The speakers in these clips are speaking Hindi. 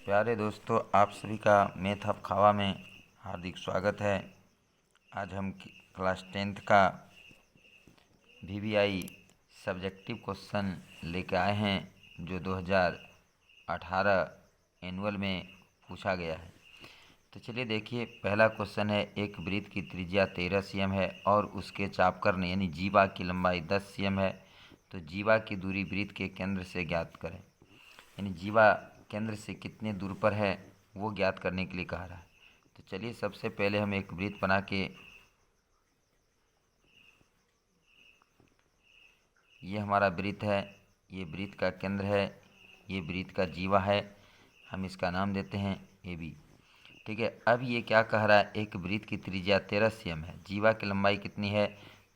प्यारे दोस्तों, आप सभी का मैथ ऑफ खावा में हार्दिक स्वागत है। आज हम क्लास 10th का VVI सब्जेक्टिव क्वेश्चन लेकर आए हैं जो 2018 एनुअल में पूछा गया है। तो चलिए देखिए, पहला क्वेश्चन है, एक वृत्त की त्रिज्या 13 cm है और उसके चापकर्ण यानी जीवा की लंबाई 10 cm है। तो जीवा की दूरी वृत्त के केंद्र से ज्ञात करें। यानी जीवा केंद्र से कितने दूर पर है वो ज्ञात करने के लिए कहा रहा है। तो चलिए सबसे पहले हम एक वृत्त बना के, ये हमारा वृत्त है, ये वृत्त का केंद्र है, ये वृत्त का जीवा है, हम इसका नाम देते हैं AB। ठीक है, अब ये क्या कह रहा है, एक वृत्त की त्रिज्या 13 cm है, जीवा की लंबाई कितनी है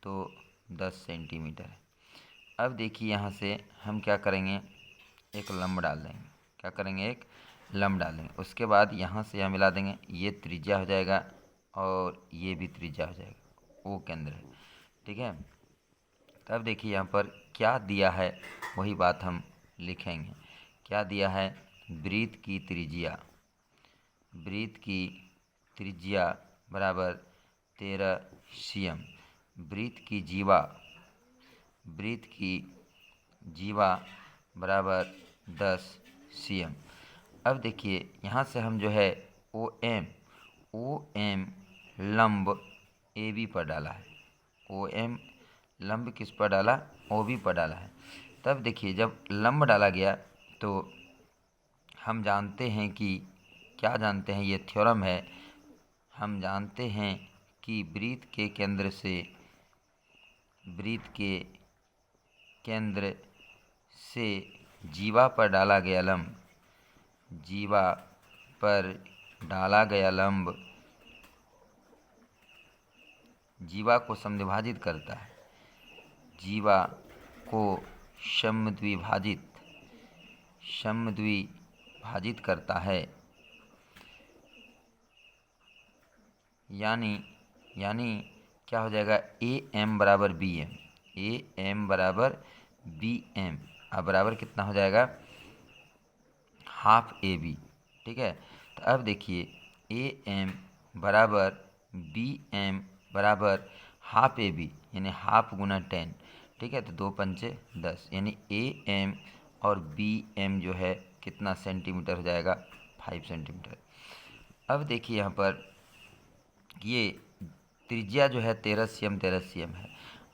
तो 10 सेंटीमीटर है। अब देखिए यहाँ से हम क्या करेंगे, एक लंब डाल देंगे। क्या करेंगे, एक लंब डाल देंगे। उसके बाद यहाँ से यहाँ मिला देंगे, ये त्रिज्या हो जाएगा और ये भी त्रिज्या हो जाएगा, वो केंद्र है। ठीक है, तब देखिए यहाँ पर क्या दिया है वही बात हम लिखेंगे। क्या दिया है, वृत्त की त्रिज्या, वृत्त की त्रिज्या बराबर 13 cm, वृत्त की जीवा, वृत्त की जीवा बराबर 10 cm। अब देखिए यहाँ से हम जो है OM लंब AB पर डाला है। OM लंब किस पर डाला, OB पर डाला है। तब देखिए जब लंब डाला गया तो हम जानते हैं कि, क्या जानते हैं, ये थ्योरम है, हम जानते हैं कि वृत्त के केंद्र से, वृत्त के केंद्र से जीवा पर डाला गया लंब, जीवा पर डाला गया लंब जीवा को समद्विभाजित करता है, जीवा को समद्विभाजित करता है। यानी क्या हो जाएगा, AM बराबर BM, AM बराबर BM, अब बराबर कितना हो जाएगा, हाफ AB। ठीक है, तो अब देखिए AM बराबर BM बराबर हाफ AB, यानी हाफ गुना 10। ठीक है, तो 2 पंचे 10, यानी AM और BM जो है कितना सेंटीमीटर हो जाएगा, 5 सेंटीमीटर। अब देखिए यहाँ पर ये त्रिज्या जो है 13 cm है।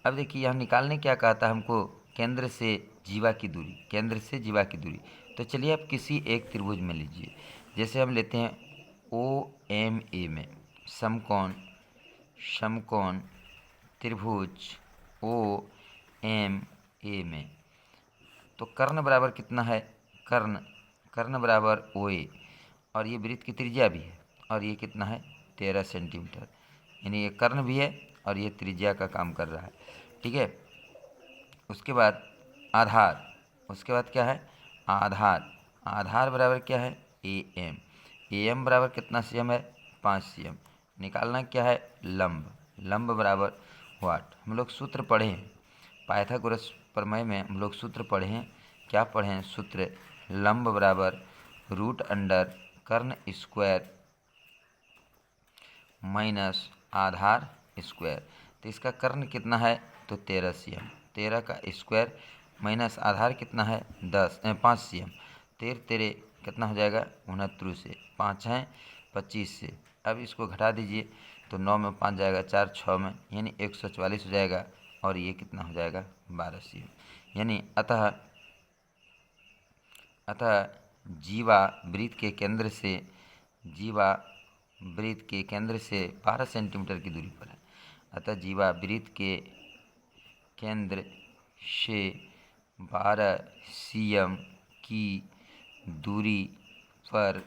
अब देखिए यहाँ निकालने क्या कहा था हमको, केंद्र से जीवा की दूरी, केंद्र से जीवा की दूरी। तो चलिए आप किसी एक त्रिभुज में लीजिए, जैसे हम लेते हैं OMA में समकोण त्रिभुज OMA में, तो कर्ण बराबर कितना है, कर्ण बराबर OA, और ये वृत्त की त्रिज्या भी है, और ये कितना है 13 सेंटीमीटर, यानी ये कर्ण भी है और ये त्रिज्या का काम कर रहा है। ठीक है, उसके बाद आधार, उसके बाद क्या है, आधार बराबर क्या है AM बराबर कितना cm है, 5 cm। निकालना क्या है, लंब बराबर वाट। हम लोग सूत्र पढ़े हैं, पाइथागोरस प्रमेय में हम लोग सूत्र पढ़े हैं। क्या पढ़े हैं सूत्र, लंब बराबर √अंडर कर्ण स्क्वायर माइनस आधार स्क्वायर। तो इसका कर्ण कितना है तो 13 cm, 13 का स्क्वायर माइनस आधार कितना है 5 cm, 13 कितना हो जाएगा 69 से, 5 हैं 25 से। अब इसको घटा दीजिए तो 9 में 5 जाएगा, 4 6 में, यानी 144 हो जाएगा, और ये कितना हो जाएगा 12 cm। यानी अतः जीवा वृत्त के केंद्र से, जीवा वृत्त के केंद्र से 12 सेंटीमीटर की दूरी पर है। अतः जीवा वृत्त के केंद्र से 12 cm की दूरी पर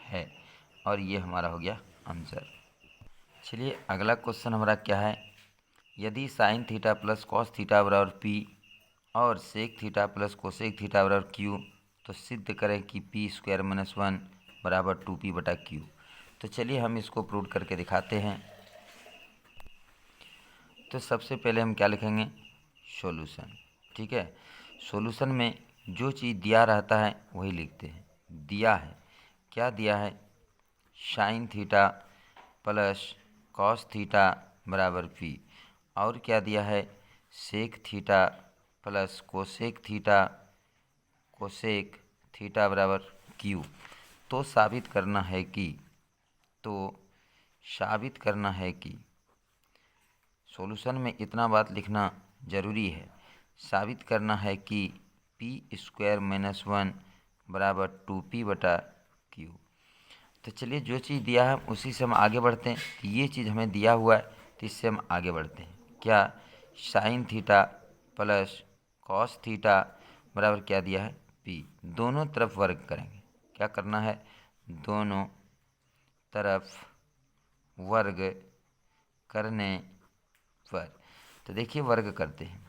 है, और ये हमारा हो गया आंसर। चलिए अगला क्वेश्चन हमारा क्या है, यदि sin theta plus cos theta बराबर P और sec theta plus cosec theta बराबर Q, तो सिद्ध करें कि P² - 1 बराबर 2P/Q। तो चलिए हम इसको प्रूव करके दिखाते हैं। तो सबसे पहले हम क्या लिखेंगे, सॉल्यूशन। ठीक है, सॉल्यूशन में जो चीज़ दिया रहता है वही लिखते हैं। दिया है क्या दिया है, sine theta plus cos theta बराबर पी। और क्या दिया है, sec theta plus cosec theta बराबर क्यू। तो साबित करना है कि सॉल्यूशन में इतना बात लिखना ज़रूरी है, साबित करना है कि p² - 1 बराबर 2p/q। तो चलिए जो चीज़ दिया है उसी से हम आगे बढ़ते हैं। तो ये चीज़ हमें दिया हुआ है तो इससे हम आगे बढ़ते हैं। क्या, sign theta plus cos theta बराबर क्या दिया है, p। दोनों तरफ वर्ग करेंगे। क्या करना है, दोनों तरफ वर्ग करने पर, तो देखिए वर्ग करते हैं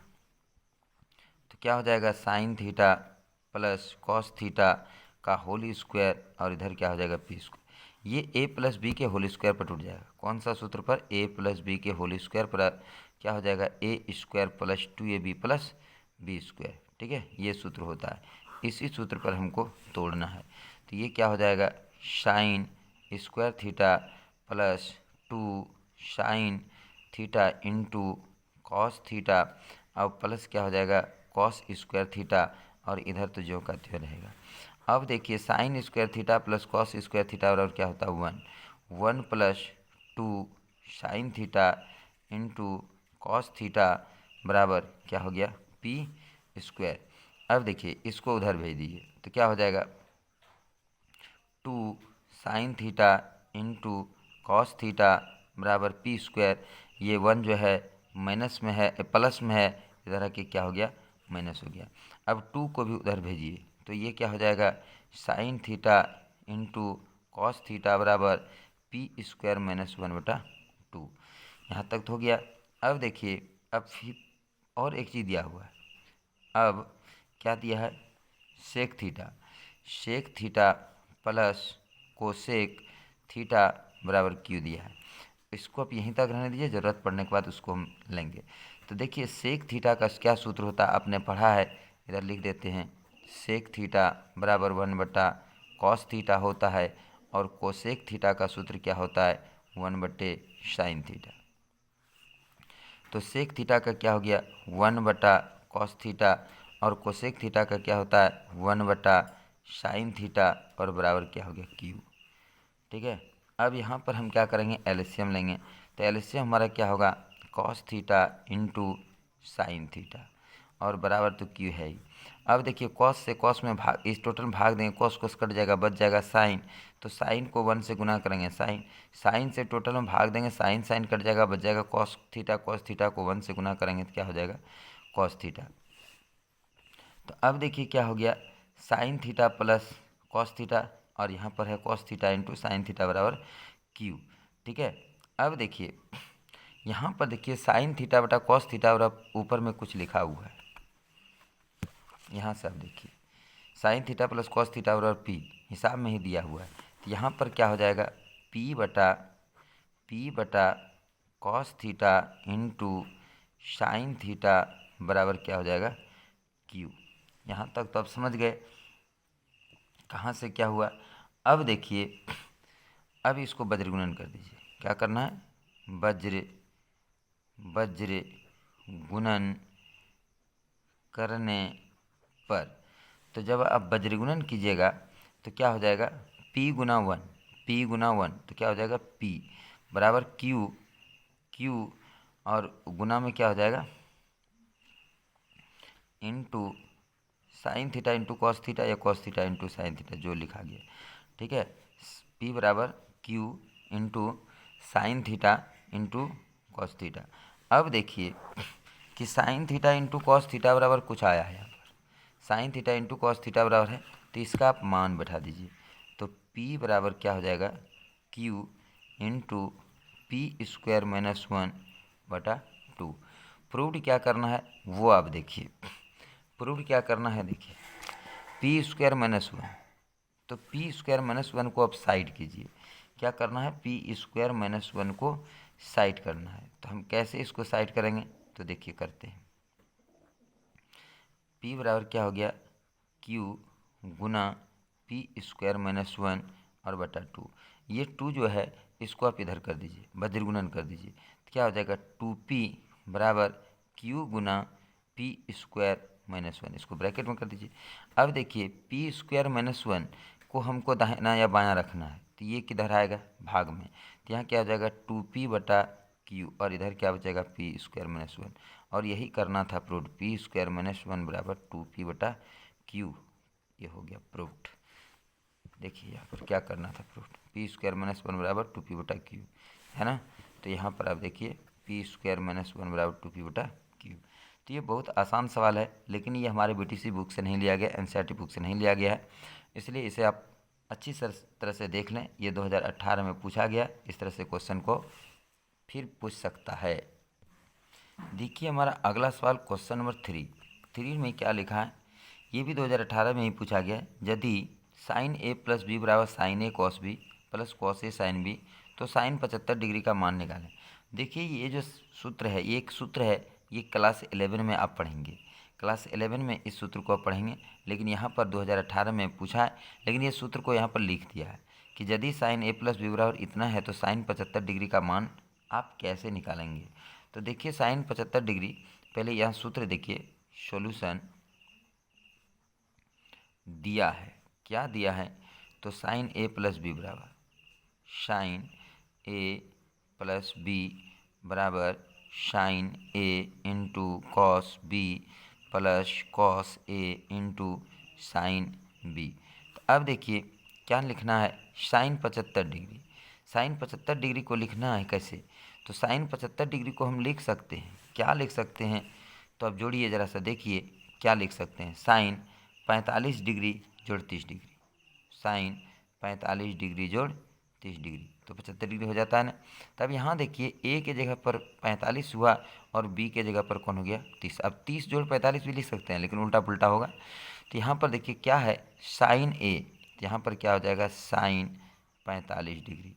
तो क्या हो जाएगा, sign theta plus cos theta का होल स्क्वायर और इधर क्या हो जाएगा, पी स्क्वायर। ये a प्लस बी के होल स्क्वायर पर टूट जाएगा। कौन सा सूत्र पर, a प्लस बी के होल स्क्वायर पर क्या हो जाएगा, a² plus 2ab plus B square. ठीक है, ये सूत्र होता है, इसी सूत्र पर हमको तोड़ना है। तो ये क्या हो जाएगा, sine square theta plus 2 sign theta into cos theta और प्लस क्या हो जाएगा, कॉस स्क्वायर थीटा और इधर तो जो का त्यों रहेगा। अब देखिए sine square theta plus cos square theta और क्या होता है 1 plus 2 sign theta into cos theta बराबर क्या हो गया, पी स्क्वायर। अब देखिए इसको उधर भेज दीजिए तो क्या हो जाएगा, 2 sign theta into cos theta बराबर पी स्क्वायर। ये 1 जो है माइनस में है, प्लस में है, इधर आके क्या हो गया, माइनस हो गया। अब 2 को भी उधर भेजिए तो ये क्या हो जाएगा, sign theta into cos theta बराबर p² - 1/2। यहाँ तक तो हो गया। अब देखिए अब फिर और एक चीज़ दिया हुआ है। अब क्या दिया है, sec theta plus cosec theta बराबर क्यू दिया है। इसको आप यहीं तक रहने दीजिए, ज़रूरत पड़ने के बाद उसको हम लेंगे। तो देखिए सेक थीटा का क्या सूत्र होता है, आपने पढ़ा है, इधर लिख देते हैं। सेक थीटा बराबर 1/कॉस थीटा होता है और कोसेक थीटा का सूत्र क्या होता है, 1/साइन थीटा। तो सेक थीटा का क्या हो गया, 1/कॉस थीटा और कोसेक थीटा का क्या होता है, 1/साइन थीटा और बराबर क्या हो गया, क्यू। ठीक है, अब यहाँ पर हम क्या करेंगे, एलसीएम लेंगे। तो एलसीएम हमारा क्या होगा, cos theta into sine theta और बराबर तो क्यू है ही। अब देखिए कॉस से कॉस में भाग, इस टोटल भाग देंगे, कॉस कोस कट जाएगा, बच जाएगा साइन। तो साइन को 1 से गुना करेंगे, साइन से टोटल में भाग देंगे, साइन कट जाएगा, बच जाएगा कॉस थीटा को 1 से गुना करेंगे तो क्या हो जाएगा, कॉस थीटा। तो अब देखिए क्या हो गया, sign theta plus cos theta और यहाँ पर है cos theta into sine theta बराबर क्यू। ठीक है, अब देखिए यहाँ पर देखिए साइन थीटा बटा कॉस थीटा बराबर ऊपर में कुछ लिखा हुआ है, यहाँ से आप देखिए sign theta plus cos theta बराबर पी, हिसाब में ही दिया हुआ है। तो यहाँ पर क्या हो जाएगा, पी बटा cos theta into sine theta बराबर क्या हो जाएगा, क्यू। यहाँ तक तो आप समझ गए कहाँ से क्या हुआ। अब देखिए अब इसको वज्र गुणन कर दीजिए। क्या करना है, वज्र गुणन करने पर, तो जब आप वज्र गुणन कीजिएगा तो क्या हो जाएगा, p गुना 1 तो क्या हो जाएगा, p बराबर क्यू और गुना में क्या हो जाएगा, into sine theta into cos theta या cos theta into sine theta जो लिखा गया। ठीक है, p बराबर Q into sine theta into cos theta. अब देखिए कि sine theta into cos theta बराबर कुछ आया है, यहाँ पर sine theta into cos theta बराबर है, तो इसका आप मान बैठा दीजिए। तो p बराबर क्या हो जाएगा, क्यू इंटू p² - 1/2। प्रूव्ड क्या करना है वो आप देखिए, प्रूव्ड क्या करना है देखिए, p² - 1, तो p² - 1 को आप साइड कीजिए। क्या करना है, p² - 1 को साइड करना है। तो हम कैसे इसको साइड करेंगे, तो देखिए करते हैं। p बराबर क्या हो गया, q गुना p² - 1 और बटा 2। ये 2 जो है इसको आप इधर कर दीजिए, वज्रगुणन कर दीजिए, तो क्या हो जाएगा 2p बराबर q गुना पी स्क्वायर माइनस 1, इसको ब्रैकेट में कर दीजिए। अब देखिए पी स्क्वायर माइनस 1 को हमको दाहिना या बायां रखना है, तो ये किधर आएगा भाग में, तो यहाँ क्या हो जाएगा 2p बटा q, और इधर क्या हो जाएगा पी स्क्वायर माइनस 1, और यही करना था प्रूफ, पी स्क्वायर माइनस 1 बराबर 2p बटा q, ये हो गया प्रूफ। देखिए यहाँ पर क्या करना था प्रूफ, पी स्क्वायर माइनस 1 बराबर 2p बटा q, है ना। तो यहाँ पर आप देखिए पी स्क्वायर माइनस 1 बराबर 2p बटा q। तो ये बहुत आसान सवाल है, लेकिन ये हमारे बीटीसी बुक से नहीं लिया गया, एनसीईआरटी बुक से नहीं लिया गया है, इसलिए इसे आप अच्छी तरह से देख लें। ये 2018 में पूछा गया, इस तरह से क्वेश्चन को फिर पूछ सकता है। देखिए हमारा अगला सवाल क्वेश्चन नंबर 3 में क्या लिखा है, ये भी 2018 में ही पूछा गया है। यदि साइन ए प्लस बी बराबर साइन ए कॉस बी प्लस कॉस ए साइन बी, तो साइन 75 डिग्री का मान निकालें। देखिए ये जो सूत्र है, ये एक सूत्र है, ये क्लास 11 में आप पढ़ेंगे, क्लास 11 में इस सूत्र को आप पढ़ेंगे, लेकिन यहाँ पर 2018 में पूछा है, लेकिन ये सूत्र को यहाँ पर लिख दिया है कि यदि साइन ए प्लस बी बराबर इतना है तो साइन 75 डिग्री का मान आप कैसे निकालेंगे। तो देखिए साइन 75 डिग्री, पहले यहाँ सूत्र देखिए, सॉल्यूशन दिया है, क्या दिया है, तो साइन ए प्लस बी बराबर साइन ए प्लस बी बराबर sine A into cos B plus cos A into sine B. तो अब देखिए क्या लिखना है, साइन 75 डिग्री, साइन 75 डिग्री को लिखना है कैसे, तो साइन 75 डिग्री को हम लिख सकते हैं, क्या लिख सकते हैं, तो अब जोड़िए ज़रा सा, देखिए क्या लिख सकते हैं, साइन 45 डिग्री जोड़ 30 डिग्री, साइन 45 डिग्री जोड़ 30 डिग्री, तो 75 डिग्री हो जाता है ना। तब यहाँ देखिए ए के जगह पर 45 हुआ और बी के जगह पर कौन हो गया 30। अब 30 जोड़ 45 भी लिख सकते हैं, लेकिन उल्टा पुल्टा होगा। तो यहाँ पर देखिए क्या है साइन ए, तो यहाँ पर क्या हो जाएगा sine 45 degree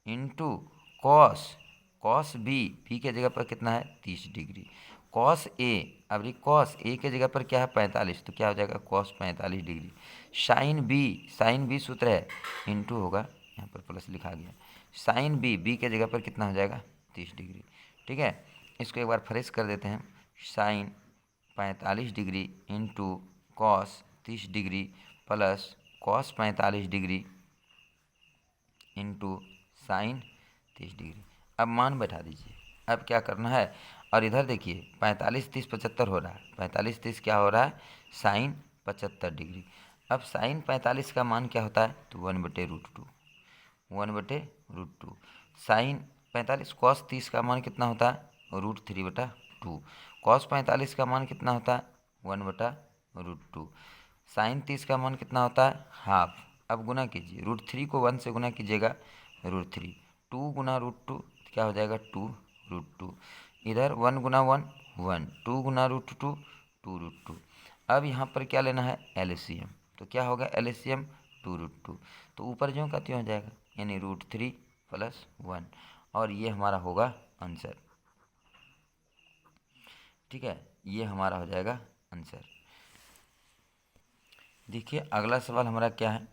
into cos, cos B, B के जगह पर कितना है 30 डिग्री, कॉस ए, अब ये कॉस ए के जगह पर क्या है 45, तो क्या हो जाएगा cos 45 degree, sine B, sine B सूत्र है इंटू होगा, यहाँ पर प्लस लिखा गया, साइन बी, बी के जगह पर कितना हो जाएगा 30 डिग्री। ठीक है, इसको एक बार फ्रेश कर देते हैं, sine 45 degree into cos 30 degree plus cos 45 degree into sine 30 degree. अब मान बैठा दीजिए, अब क्या करना है, और इधर देखिए 45 30 75 हो रहा है, 45 30 क्या हो रहा है साइन 75 डिग्री। अब साइन 45 का मान क्या होता है, तो 1/√2, 1/√2। साइन 45 कॉस 30 का मान कितना होता है, √3/2। कॉस 45 का मान कितना होता है 1/√2। साइन 30 का मान कितना होता है हाफ। अब गुना कीजिए, √3 को 1 से गुना कीजिएगा, √3, 2 गुना √2 क्या हो जाएगा 2√2, इधर 1 गुना 1 1, 2 गुना √2 2√2। अब यहाँ पर क्या लेना है एलसीएम, तो क्या होगा एलसीएम 2√2, तो ऊपर जो का त्यों हो जाएगा, यानी √3 + 1, और ये हमारा होगा आंसर। ठीक है, ये हमारा हो जाएगा आंसर। देखिए अगला सवाल हमारा क्या है,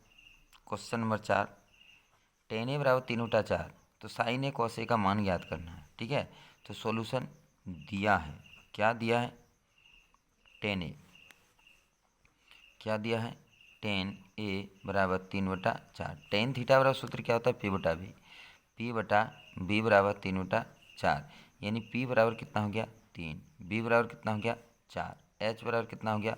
क्वेश्चन नंबर 4, tan a बराबर 3/4, तो साइन ए कॉस ए का मान ज्ञात करना है। ठीक है, तो सॉल्यूशन दिया है, क्या दिया है tan a, क्या दिया है tan a बराबर 3/4, tan थीटा बराबर सूत्र क्या होता है p/b, p/b बराबर 3/4, यानी p बराबर कितना हो गया 3, b बराबर कितना हो गया 4, h बराबर कितना हो गया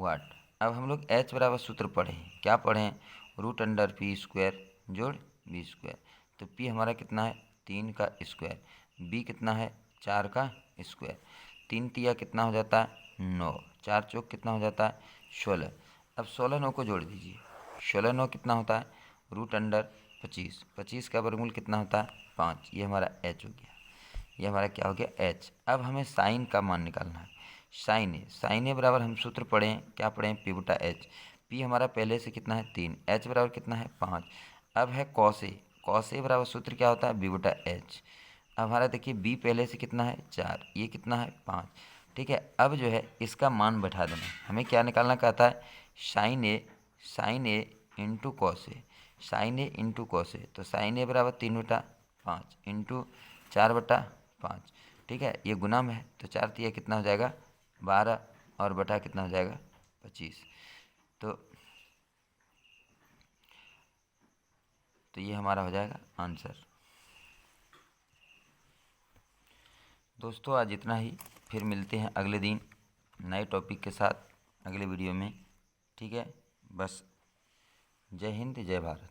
वाट। अब हम लोग h बराबर सूत्र पढ़े हैं, क्या पढ़े हैं, √p² जोड़ b², तो p हमारा कितना है 3 का स्क्वायर, b कितना है 4 का स्क्वायर, 3 तिया कितना हो जाता है 9, 4 चौक कितना हो जाता है 16। अब 16 9 को जोड़ दीजिए, 16 9 कितना होता है √25, 25 का वर्गमूल कितना होता है 5, ये हमारा h हो गया, ये हमारा क्या हो गया h। अब हमें साइन का मान निकालना है, साइन ए बराबर हम सूत्र पढ़े हैं, क्या पढ़े हैं p/h, p हमारा पहले से कितना है 3, h बराबर कितना है 5। अब है कॉस ए बराबर सूत्र क्या होता है b/h। अब हमारा देखिए b पहले से कितना है 4, ये कितना है 5। ठीक है, अब जो है इसका मान बैठा देना, हमें क्या निकालना कहता है sign A into cos A, sign A into cos A, तो साइन ए बराबर 3/5 इंटू 4/5। ठीक है, ये गुना में है तो 4 तिया कितना हो जाएगा 12 और बटा कितना हो जाएगा 25। तो ये हमारा हो जाएगा आंसर। दोस्तों आज इतना ही, फिर मिलते हैं अगले दिन नए टॉपिक के साथ अगले वीडियो में। ठीक है, बस जय हिंद जय भारत।